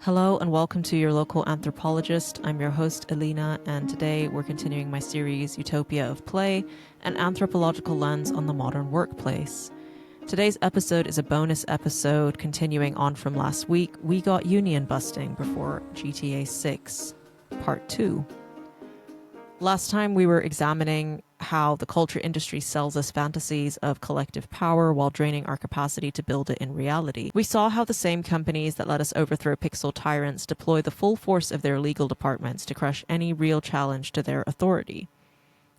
Hello and welcome to Your Local Anthropologist. I'm your host, Alina, and today we're continuing my series, Utopia of Play, an anthropological lens on the modern workplace. Today's episode is a bonus episode continuing on from last week. We got union busting before GTA6, Part 2. Last time we were examining how the culture industry sells us fantasies of collective power while draining our capacity to build it in reality. We saw how the same companies that let us overthrow pixel tyrants deploy the full force of their legal departments to crush any real challenge to their authority.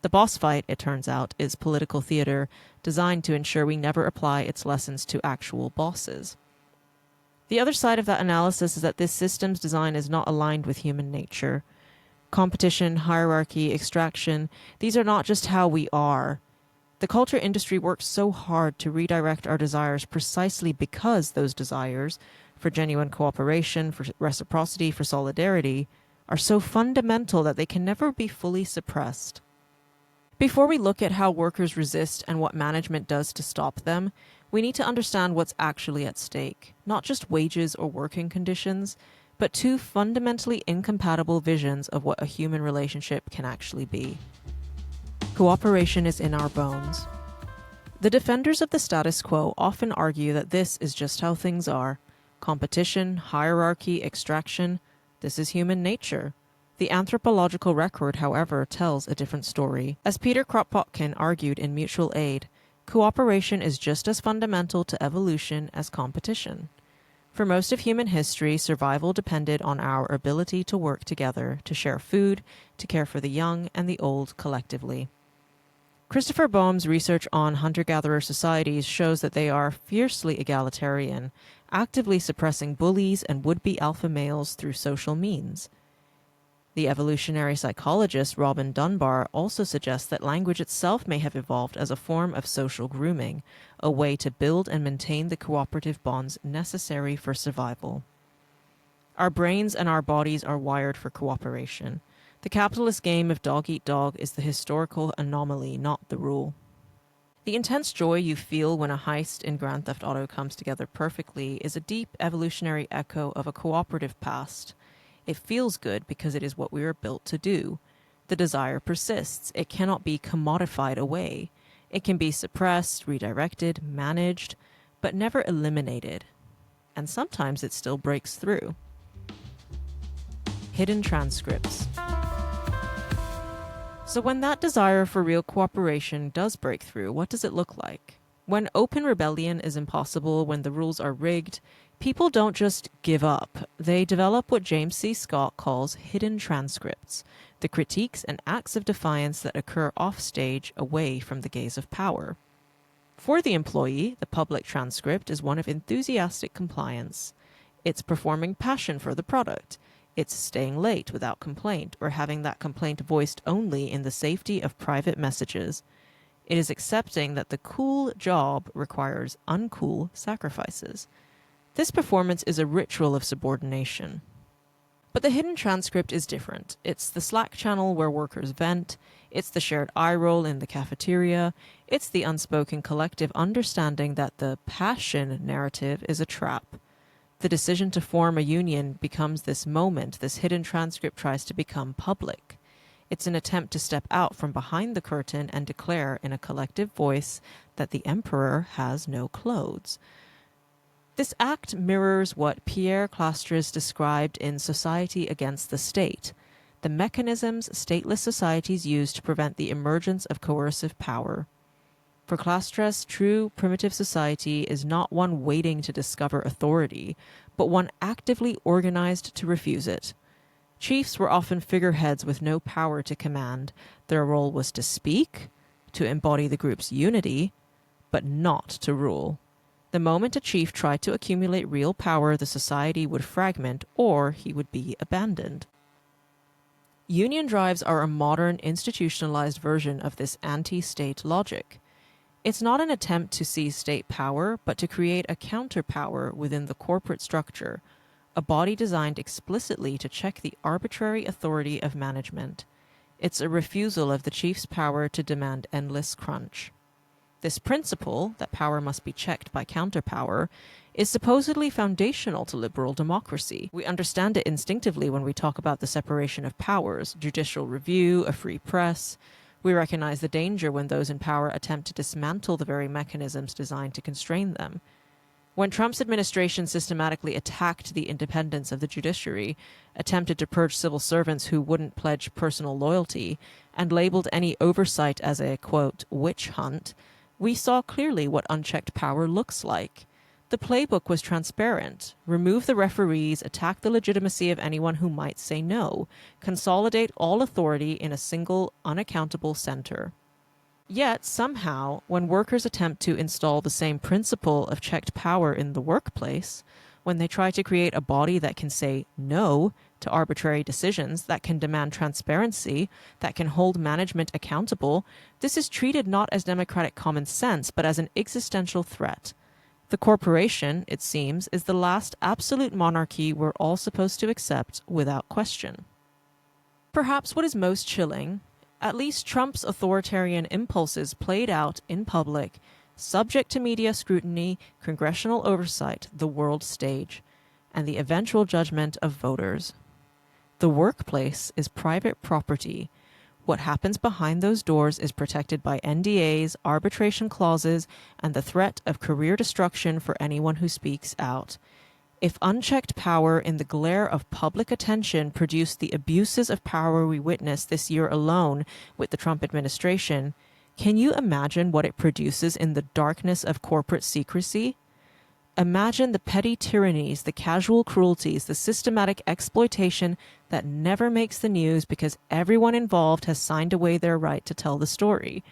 The boss fight, it turns out, is political theater designed to ensure we never apply its lessons to actual bosses. The other side of that analysis is that this system's design is not aligned with human nature. Competition, hierarchy, extraction, these are not just how we are. The culture industry works so hard to redirect our desires precisely because those desires, for genuine cooperation, for reciprocity, for solidarity, are so fundamental that they can never be fully suppressed. Before we look at how workers resist and what management does to stop them, we need to understand what's actually at stake, not just wages or working conditions, but two fundamentally incompatible visions of what a human relationship can actually be. Cooperation is in our bones. The defenders of the status quo often argue that this is just how things are. Competition, hierarchy, extraction, this is human nature. The anthropological record, however, tells a different story. As Peter Kropotkin argued in Mutual Aid, cooperation is just as fundamental to evolution as competition. For most of human history, survival depended on our ability to work together, to share food, to care for the young and the old collectively. Christopher Boehm's research on hunter-gatherer societies shows that they are fiercely egalitarian, actively suppressing bullies and would-be alpha males through social means. The evolutionary psychologist Robin Dunbar also suggests that language itself may have evolved as a form of social grooming, a way to build and maintain the cooperative bonds necessary for survival. Our brains and our bodies are wired for cooperation. The capitalist game of dog-eat-dog is the historical anomaly, not the rule. The intense joy you feel when a heist in Grand Theft Auto comes together perfectly is a deep evolutionary echo of a cooperative past. It feels good because it is what we are built to do. The desire persists. It cannot be commodified away. It can be suppressed, redirected, managed, but never eliminated. And sometimes it still breaks through. Hidden transcripts. So when that desire for real cooperation does break through, what does it look like? When open rebellion is impossible, when the rules are rigged, people don't just give up. They develop what James C. Scott calls hidden transcripts, the critiques and acts of defiance that occur offstage away from the gaze of power. For the employee, the public transcript is one of enthusiastic compliance. It's performing passion for the product. It's staying late without complaint or having that complaint voiced only in the safety of private messages. It is accepting that the cool job requires uncool sacrifices. This performance is a ritual of subordination. But the hidden transcript is different. It's the Slack channel where workers vent. It's the shared eye roll in the cafeteria. It's the unspoken collective understanding that the passion narrative is a trap. The decision to form a union becomes this moment. This hidden transcript tries to become public. It's an attempt to step out from behind the curtain and declare in a collective voice that the emperor has no clothes. This act mirrors what Pierre Clastres described in Society Against the State, the mechanisms stateless societies use to prevent the emergence of coercive power. For Clastres, true primitive society is not one waiting to discover authority, but one actively organized to refuse it. Chiefs were often figureheads with no power to command. Their role was to speak, to embody the group's unity, but not to rule. The moment a chief tried to accumulate real power, the society would fragment or he would be abandoned. Union drives are a modern, institutionalized version of this anti-state logic. It's not an attempt to seize state power, but to create a counterpower within the corporate structure, a body designed explicitly to check the arbitrary authority of management. It's a refusal of the chief's power to demand endless crunch. This principle, that power must be checked by counterpower, is supposedly foundational to liberal democracy. We understand it instinctively when we talk about the separation of powers, judicial review, a free press. We recognize the danger when those in power attempt to dismantle the very mechanisms designed to constrain them. When Trump's administration systematically attacked the independence of the judiciary, attempted to purge civil servants who wouldn't pledge personal loyalty, and labeled any oversight as a, quote, witch hunt, we saw clearly what unchecked power looks like. The playbook was transparent. Remove the referees, attack the legitimacy of anyone who might say no, consolidate all authority in a single, unaccountable center. Yet, somehow, when workers attempt to install the same principle of checked power in the workplace, when they try to create a body that can say no to arbitrary decisions, that can demand transparency, that can hold management accountable, this is treated not as democratic common sense, but as an existential threat. The corporation, it seems, is the last absolute monarchy we're all supposed to accept without question. Perhaps what is most chilling, at least Trump's authoritarian impulses played out in public, subject to media scrutiny, congressional oversight, the world stage, and the eventual judgment of voters. The workplace is private property. What happens behind those doors is protected by NDAs, arbitration clauses, and the threat of career destruction for anyone who speaks out. If unchecked power in the glare of public attention produced the abuses of power we witnessed this year alone with the Trump administration, can you imagine what it produces in the darkness of corporate secrecy? Imagine the petty tyrannies, the casual cruelties, the systematic exploitation that never makes the news because everyone involved has signed away their right to tell the story.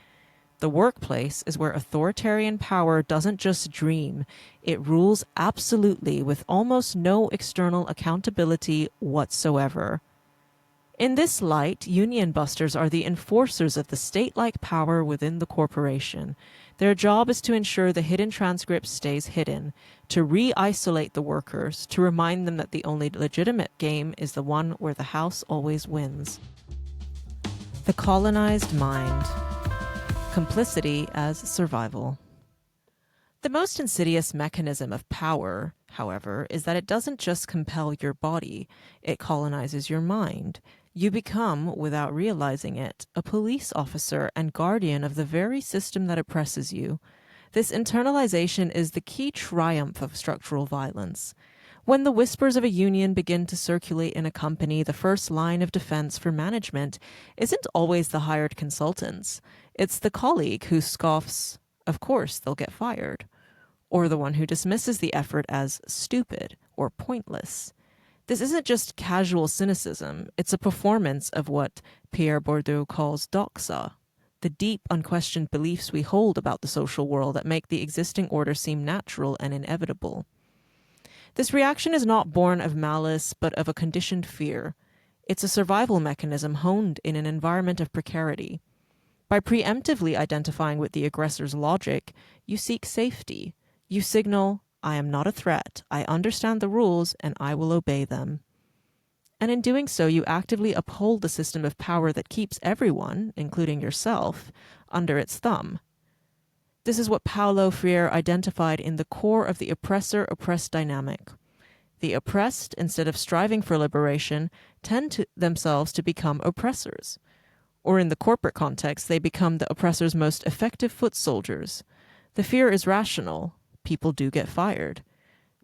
The workplace is where authoritarian power doesn't just dream, it rules absolutely with almost no external accountability whatsoever. In this light, union busters are the enforcers of the state-like power within the corporation. Their job is to ensure the hidden transcript stays hidden, to re-isolate the workers, to remind them that the only legitimate game is the one where the house always wins. The colonized mind. Complicity as survival. The most insidious mechanism of power, however, is that it doesn't just compel your body, it colonizes your mind. You become, without realizing it, a police officer and guardian of the very system that oppresses you. This internalization is the key triumph of structural violence. When the whispers of a union begin to circulate in a company, the first line of defense for management isn't always the hired consultants. It's the colleague who scoffs, "Of course, they'll get fired," or the one who dismisses the effort as stupid or pointless. This isn't just casual cynicism, it's a performance of what Pierre Bourdieu calls doxa, the deep, unquestioned beliefs we hold about the social world that make the existing order seem natural and inevitable. This reaction is not born of malice, but of a conditioned fear. It's a survival mechanism honed in an environment of precarity. By preemptively identifying with the aggressor's logic, you seek safety. You signal, "I am not a threat, I understand the rules, and I will obey them." And in doing so, you actively uphold the system of power that keeps everyone, including yourself, under its thumb. This is what Paulo Freire identified in the core of the oppressor-oppressed dynamic. The oppressed, instead of striving for liberation, tend to themselves to become oppressors. Or in the corporate context, they become the oppressor's most effective foot soldiers. The fear is rational. People do get fired.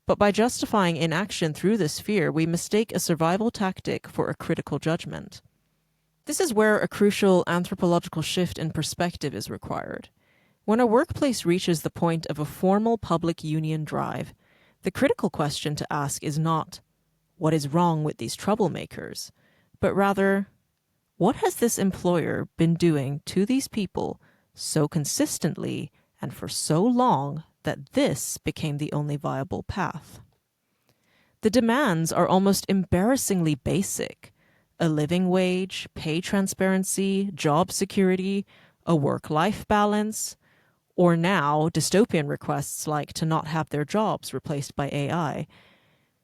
But by justifying inaction through this fear, we mistake a survival tactic for a critical judgment. This is where a crucial anthropological shift in perspective is required. When a workplace reaches the point of a formal public union drive, the critical question to ask is not, "What is wrong with these troublemakers?" but rather, "What has this employer been doing to these people so consistently and for so long that this became the only viable path?" The demands are almost embarrassingly basic: a living wage, pay transparency, job security, a work-life balance, or now dystopian requests like to not have their jobs replaced by AI.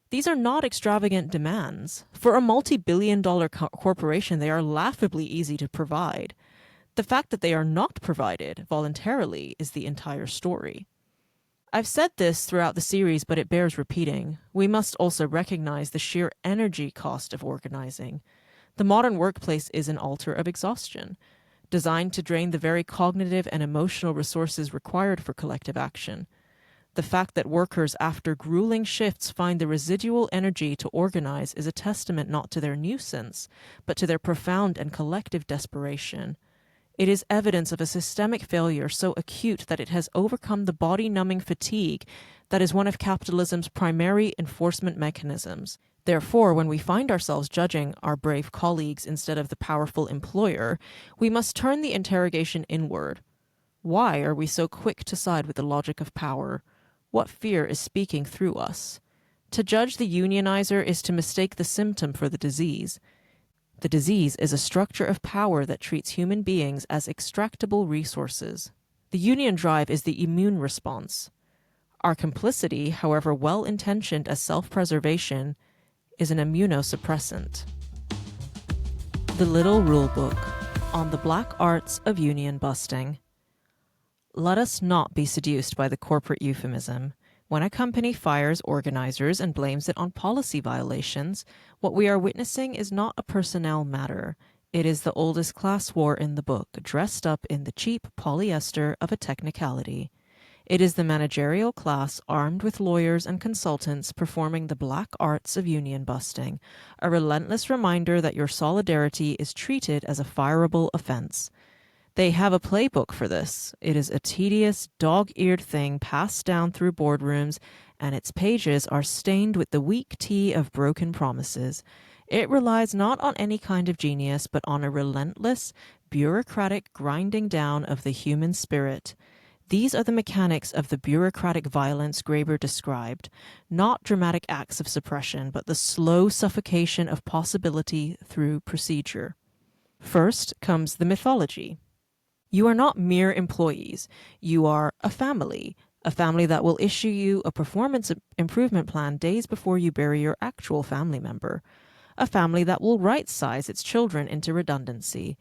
These are not extravagant demands. For a multi-billion-dollar corporation, they are laughably easy to provide. The fact that they are not provided voluntarily is the entire story. I've said this throughout the series, but it bears repeating. We must also recognize the sheer energy cost of organizing. The modern workplace is an altar of exhaustion, designed to drain the very cognitive and emotional resources required for collective action. The fact that workers, after grueling shifts, find the residual energy to organize is a testament not to their nuisance, but to their profound and collective desperation. It is evidence of a systemic failure so acute that it has overcome the body-numbing fatigue that is one of capitalism's primary enforcement mechanisms. Therefore, when we find ourselves judging our brave colleagues instead of the powerful employer, we must turn the interrogation inward. Why are we so quick to side with the logic of power? What fear is speaking through us? To judge the unionizer is to mistake the symptom for the disease. The disease is a structure of power that treats human beings as extractable resources. The union drive is the immune response. Our complicity, however well-intentioned as self-preservation, is an immunosuppressant. The Little Rule Book on the Black Arts of Union Busting. Let us not be seduced by the corporate euphemism. When a company fires organizers and blames it on policy violations, what we are witnessing is not a personnel matter. It is the oldest class war in the book, dressed up in the cheap polyester of a technicality. It is the managerial class armed with lawyers and consultants performing the black arts of union busting, a relentless reminder that your solidarity is treated as a fireable offense. They have a playbook for this. It is a tedious, dog-eared thing passed down through boardrooms, and its pages are stained with the weak tea of broken promises. It relies not on any kind of genius, but on a relentless, bureaucratic grinding down of the human spirit. These are the mechanics of the bureaucratic violence Graeber described, not dramatic acts of suppression, but the slow suffocation of possibility through procedure. First comes the mythology. You are not mere employees. You are a family that will issue you a performance improvement plan days before you bury your actual family member, a family that will right-size its children into redundancy.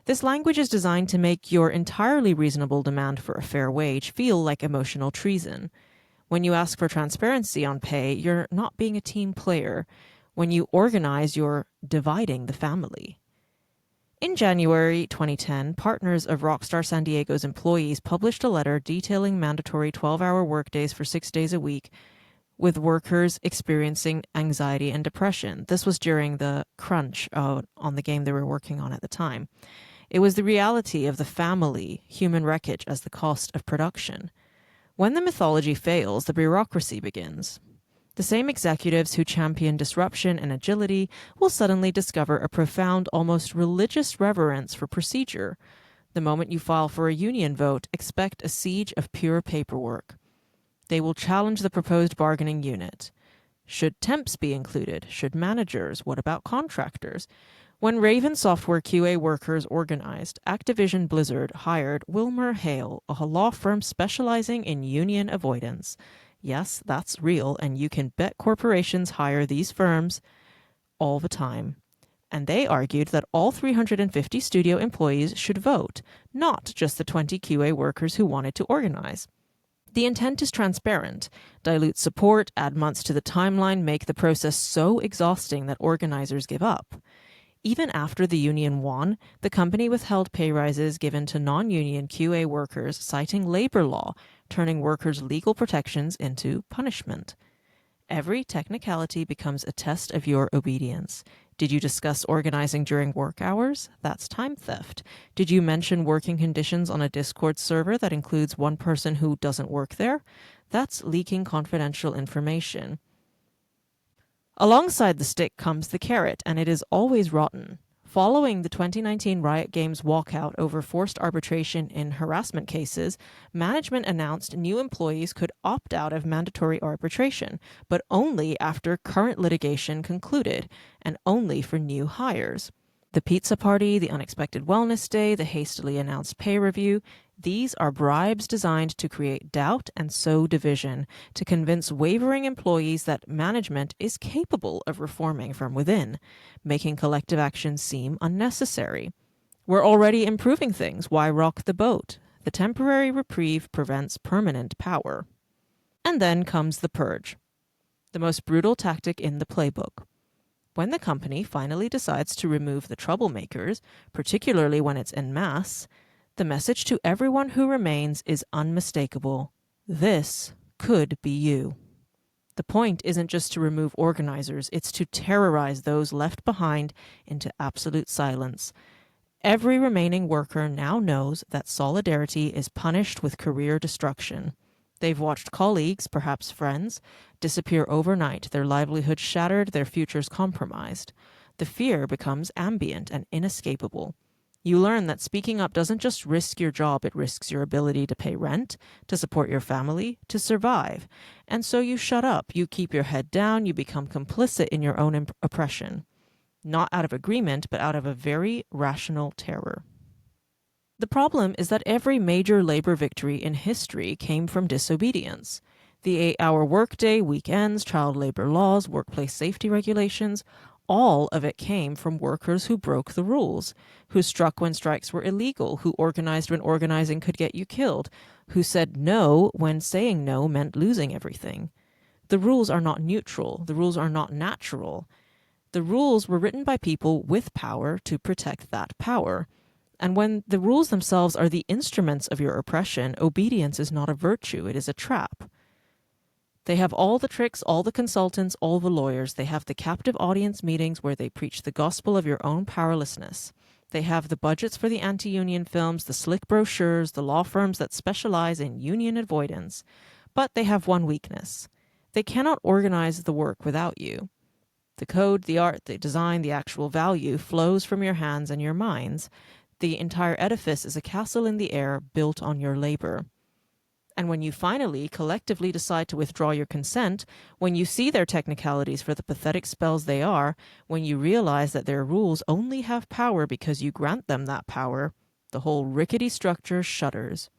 This language is designed to make your entirely reasonable demand for a fair wage feel like emotional treason. When you ask for transparency on pay, you're not being a team player. When you organize, you're dividing the family. In January 2010, partners of Rockstar San Diego's employees published a letter detailing mandatory 12-hour workdays for 6 days a week, with workers experiencing anxiety and depression. This was during the crunch on the game they were working on at the time. It was the reality of the family, human wreckage as the cost of production. When the mythology fails, the bureaucracy begins. The same executives who champion disruption and agility will suddenly discover a profound, almost religious reverence for procedure. The moment you file for a union vote, expect a siege of pure paperwork. They will challenge the proposed bargaining unit. Should temps be included? Should managers? What about contractors? When Raven Software QA workers organized, Activision Blizzard hired Wilmer Hale, a law firm specializing in union avoidance. Yes, that's real, and you can bet corporations hire these firms all the time. And they argued that all 350 studio employees should vote, not just the 20 QA workers who wanted to organize. The intent is transparent. Dilute support, add months to the timeline, make the process so exhausting that organizers give up. Even after the union won, the company withheld pay rises given to non-union QA workers, citing labor law, turning workers' legal protections into punishment. Every technicality becomes a test of your obedience. Did you discuss organizing during work hours? That's time theft. Did you mention working conditions on a Discord server that includes one person who doesn't work there? That's leaking confidential information. Alongside the stick comes the carrot, and it is always rotten. Following the 2019 Riot Games walkout over forced arbitration in harassment cases, management announced new employees could opt out of mandatory arbitration, but only after current litigation concluded, and only for new hires. The pizza party, the unexpected wellness day, the hastily announced pay review, these are bribes designed to create doubt and sow division, to convince wavering employees that management is capable of reforming from within, making collective action seem unnecessary. We're already improving things. Why rock the boat? The temporary reprieve prevents permanent power. And then comes the purge, the most brutal tactic in the playbook. When the company finally decides to remove the troublemakers, particularly when it's en masse, the message to everyone who remains is unmistakable. This could be you. The point isn't just to remove organizers, it's to terrorize those left behind into absolute silence. Every remaining worker now knows that solidarity is punished with career destruction. They've watched colleagues, perhaps friends, disappear overnight, their livelihoods shattered, their futures compromised. The fear becomes ambient and inescapable. You learn that speaking up doesn't just risk your job, it risks your ability to pay rent, to support your family, to survive. And so you shut up, you keep your head down, you become complicit in your own oppression. Not out of agreement, but out of a very rational terror. The problem is that every major labor victory in history came from disobedience. The 8-hour workday, weekends, child labor laws, workplace safety regulations, all of it came from workers who broke the rules, who struck when strikes were illegal, who organized when organizing could get you killed, who said no when saying no meant losing everything. The rules are not neutral. The rules are not natural. The rules were written by people with power to protect that power. And when the rules themselves are the instruments of your oppression, obedience is not a virtue, it is a trap. They have all the tricks, all the consultants, all the lawyers. They have the captive audience meetings where they preach the gospel of your own powerlessness. They have the budgets for the anti-union films, the slick brochures, the law firms that specialize in union avoidance. But they have one weakness. They cannot organize the work without you. The code, the art, the design, the actual value flows from your hands and your minds. The entire edifice is a castle in the air built on your labor. And when you finally, collectively decide to withdraw your consent, when you see their technicalities for the pathetic spells they are, when you realize that their rules only have power because you grant them that power, the whole rickety structure shudders.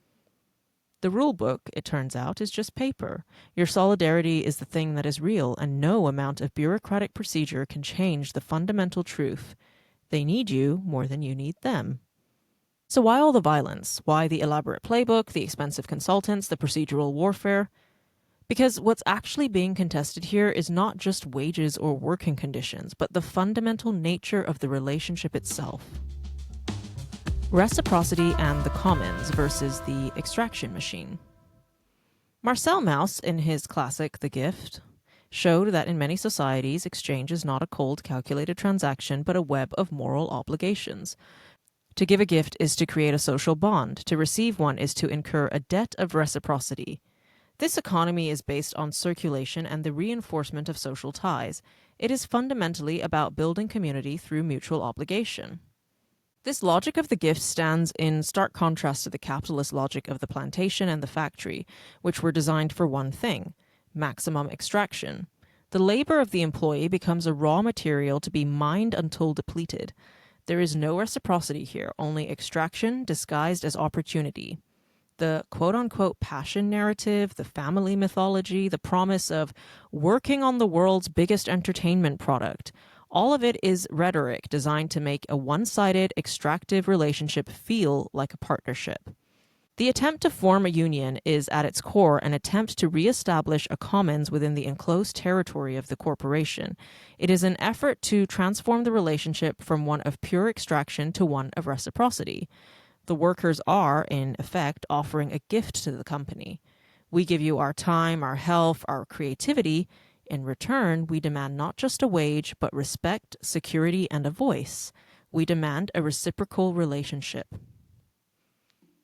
The rule book, it turns out, is just paper. Your solidarity is the thing that is real, and no amount of bureaucratic procedure can change the fundamental truth. They need you more than you need them. So why all the violence? Why the elaborate playbook, the expensive consultants, the procedural warfare? Because what's actually being contested here is not just wages or working conditions, but the fundamental nature of the relationship itself. Reciprocity and the commons versus the extraction machine. Marcel Mauss, in his classic The Gift, showed that in many societies, exchange is not a cold, calculated transaction, but a web of moral obligations. To give a gift is to create a social bond. To receive one is to incur a debt of reciprocity. This economy is based on circulation and the reinforcement of social ties. It is fundamentally about building community through mutual obligation. This logic of the gift stands in stark contrast to the capitalist logic of the plantation and the factory, which were designed for one thing: maximum extraction. The labor of the employee becomes a raw material to be mined until depleted. There is no reciprocity here, only extraction disguised as opportunity. The quote-unquote passion narrative, the family mythology, the promise of working on the world's biggest entertainment product, all of it is rhetoric designed to make a one-sided, extractive relationship feel like a partnership. The attempt to form a union is at its core an attempt to reestablish a commons within the enclosed territory of the corporation. It is an effort to transform the relationship from one of pure extraction to one of reciprocity. The workers are, in effect, offering a gift to the company. We give you our time, our health, our creativity. In return, we demand not just a wage, but respect, security, and a voice. We demand a reciprocal relationship.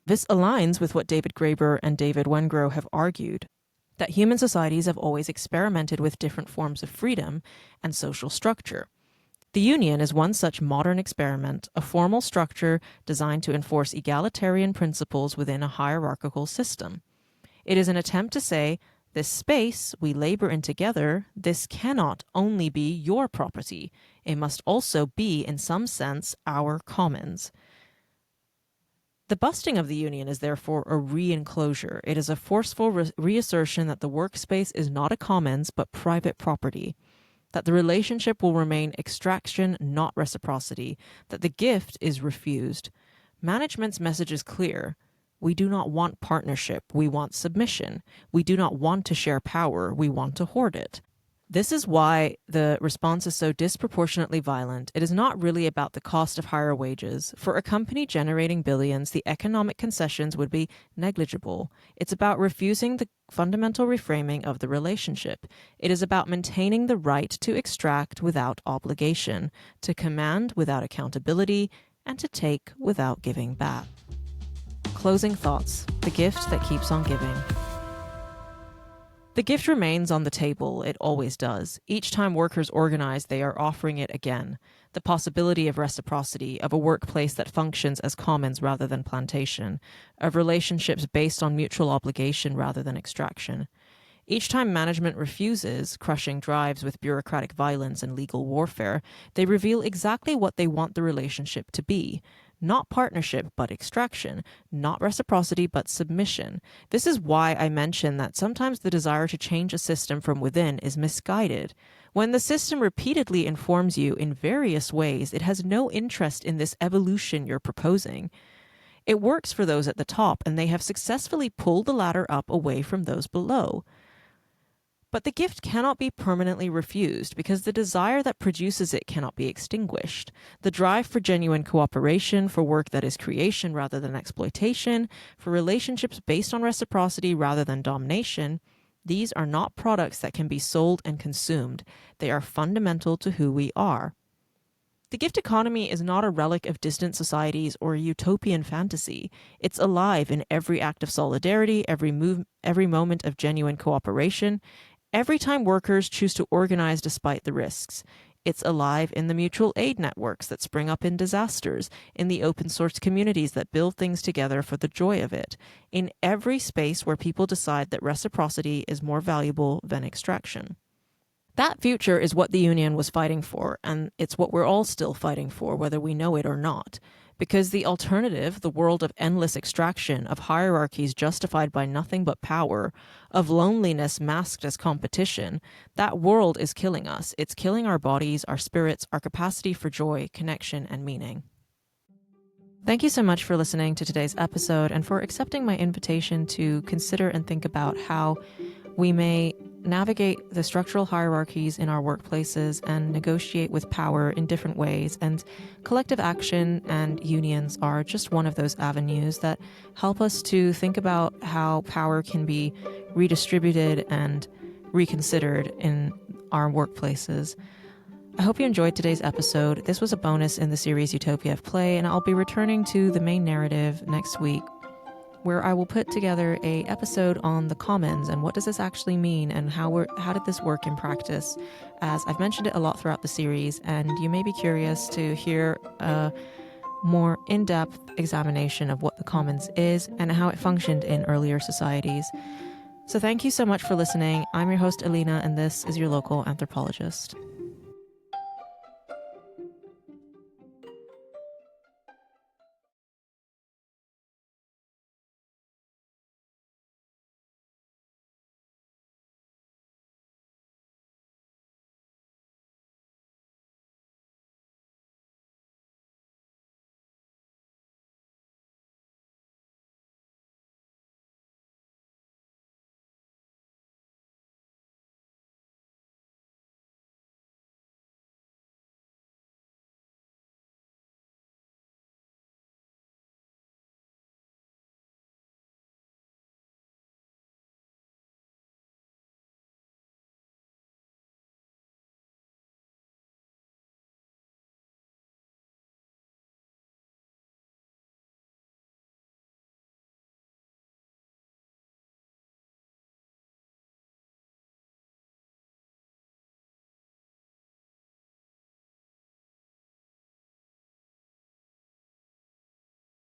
This aligns with what David Graeber and David Wengrow have argued, that human societies have always experimented with different forms of freedom and social structure. The union is one such modern experiment, a formal structure designed to enforce egalitarian principles within a hierarchical system. It is an attempt to say, this space we labor in together, this cannot only be your property. It must also be, in some sense, our commons. The busting of the union is therefore a re-enclosure. It is a forceful reassertion that the workspace is not a commons but private property. that the relationship will remain extraction, not reciprocity, that the gift is refused. Management's message is clear. We do not want partnership. We want submission. We do not want to share power. We want to hoard it. This is why the response is so disproportionately violent. It is not really about the cost of higher wages. For a company generating billions, the economic concessions would be negligible. It's about refusing the fundamental reframing of the relationship. It is about maintaining the right to extract without obligation, to command without accountability, and to take without giving back. Closing thoughts. The gift that keeps on giving. The gift remains on the table. It always does. Each time workers organize, they are offering it again. The possibility of reciprocity, of a workplace that functions as commons rather than plantation, of relationships based on mutual obligation rather than extraction. Each time management refuses, crushing drives with bureaucratic violence and legal warfare, they reveal exactly what they want the relationship to be. Not partnership, but extraction. Not reciprocity, but submission. This is why I mentioned that sometimes the desire to change a system from within is misguided. When the system repeatedly informs you in various ways, it has no interest in this evolution you're proposing. It works for those at the top, and they have successfully pulled the ladder up away from those below. But the gift cannot be permanently refused because the desire that produces it cannot be extinguished. The drive for genuine cooperation, for work that is creation rather than exploitation, for relationships based on reciprocity rather than domination, these are not products that can be sold and consumed. They are fundamental to who we are. The gift economy is not a relic of distant societies or a utopian fantasy. It's alive in every act of solidarity, every moment of genuine cooperation, every time workers choose to organize despite the risks. It's alive in the mutual aid networks that spring up in disasters, in the open source communities that build things together for the joy of it, in every space where people decide that reciprocity is more valuable than extraction. That future is what the union was fighting for, and it's what we're all still fighting for, whether we know it or not. Because the alternative, the world of endless extraction, of hierarchies justified by nothing but power, of loneliness masked as competition, that world is killing us. It's killing our bodies, our spirits, our capacity for joy, connection, and meaning. Thank you so much for listening to today's episode and for accepting my invitation to consider and think about how we may navigate the structural hierarchies in our workplaces and negotiate with power in different ways. And collective action and unions are just one of those avenues that help us to think about how power can be redistributed and reconsidered in our workplaces. I hope you enjoyed today's episode. This was a bonus in the series Utopia of Play, and I'll be returning to the main narrative next week, where I will put together an episode on the commons and what does this actually mean and how did this work in practice, as I've mentioned it a lot throughout the series, and you may be curious to hear a more in-depth examination of what the commons is and how it functioned in earlier societies. So thank you so much for listening. I'm your host, Alina, and this is your local anthropologist.